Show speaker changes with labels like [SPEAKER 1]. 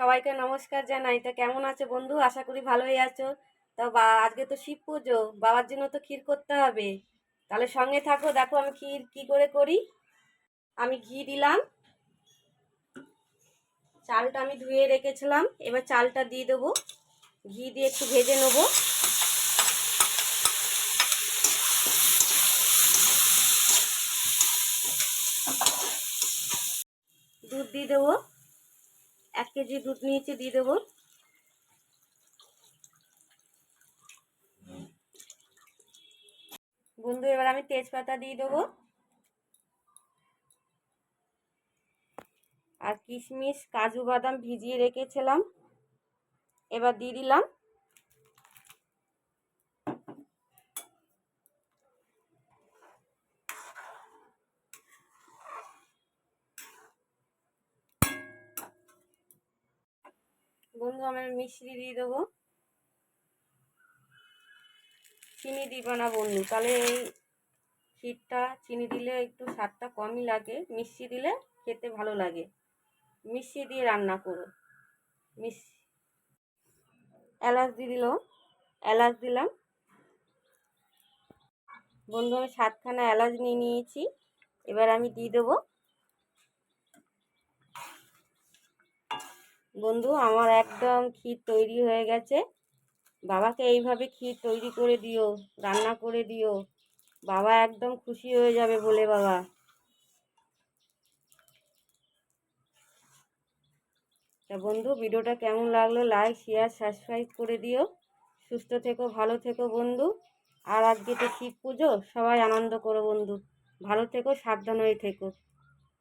[SPEAKER 1] সবাইকে নমস্কার জানাই। তা কেমন আছো বন্ধু? আশা করি ভালোই আছো। তা আজকে তো শিব পুজো, বাবার জন্য তো ক্ষীর করতে হবে। তাহলে সঙ্গে থাকো, দেখো আমি ক্ষীর কি করে করি। আমি ঘি দিলাম, চালটা আমি ধুয়ে রেখেছিলাম, এবার চালটা দিয়ে দেবো, ঘি দিয়ে একটু ভেজে নেবো। দুধ দিয়ে দেবো, 1 কেজি দুধ নিয়েছি, দিয়ে দেবো। বন্ধু এবার আমি তেজপাতা দিয়ে দেবো, আর কিশমিশ কাজু বাদাম ভিজিয়ে রেখেছিলাম, এবার দিয়ে দিলাম। বন্ধু আমি মিশ্রি দিয়ে দেবো, চিনি দিব না বন্ধু, তাহলে এই ক্ষীরটা চিনি দিলে একটু স্বাদটা কমই লাগে, মিষ্টি দিলে খেতে ভালো লাগে। মিষ্টি দিয়ে রান্না করো। এলাচ দিয়ে এলাচ দিলাম। বন্ধু আমি 7খানা এলাচ নিয়ে নিয়েছি, এবার আমি দিয়ে দেবো। বন্ধু আমার একদম ক্ষীর তৈরি হয়ে গেছে। বাবাকে এইভাবে ক্ষীর তৈরি করে দিও, রান্না করে দিও, বাবা একদম খুশি হয়ে যাবে বলে বাবা। তা বন্ধু ভিডিওটা কেমন লাগলো লাইক শেয়ার সাবস্ক্রাইব করে দিও। সুস্থ থেকো, ভালো থেকো বন্ধু। আর আজকে তো শিব পুজো, সবাই আনন্দ করো বন্ধু। ভালো থেকো, সাবধান হয়ে থেকো।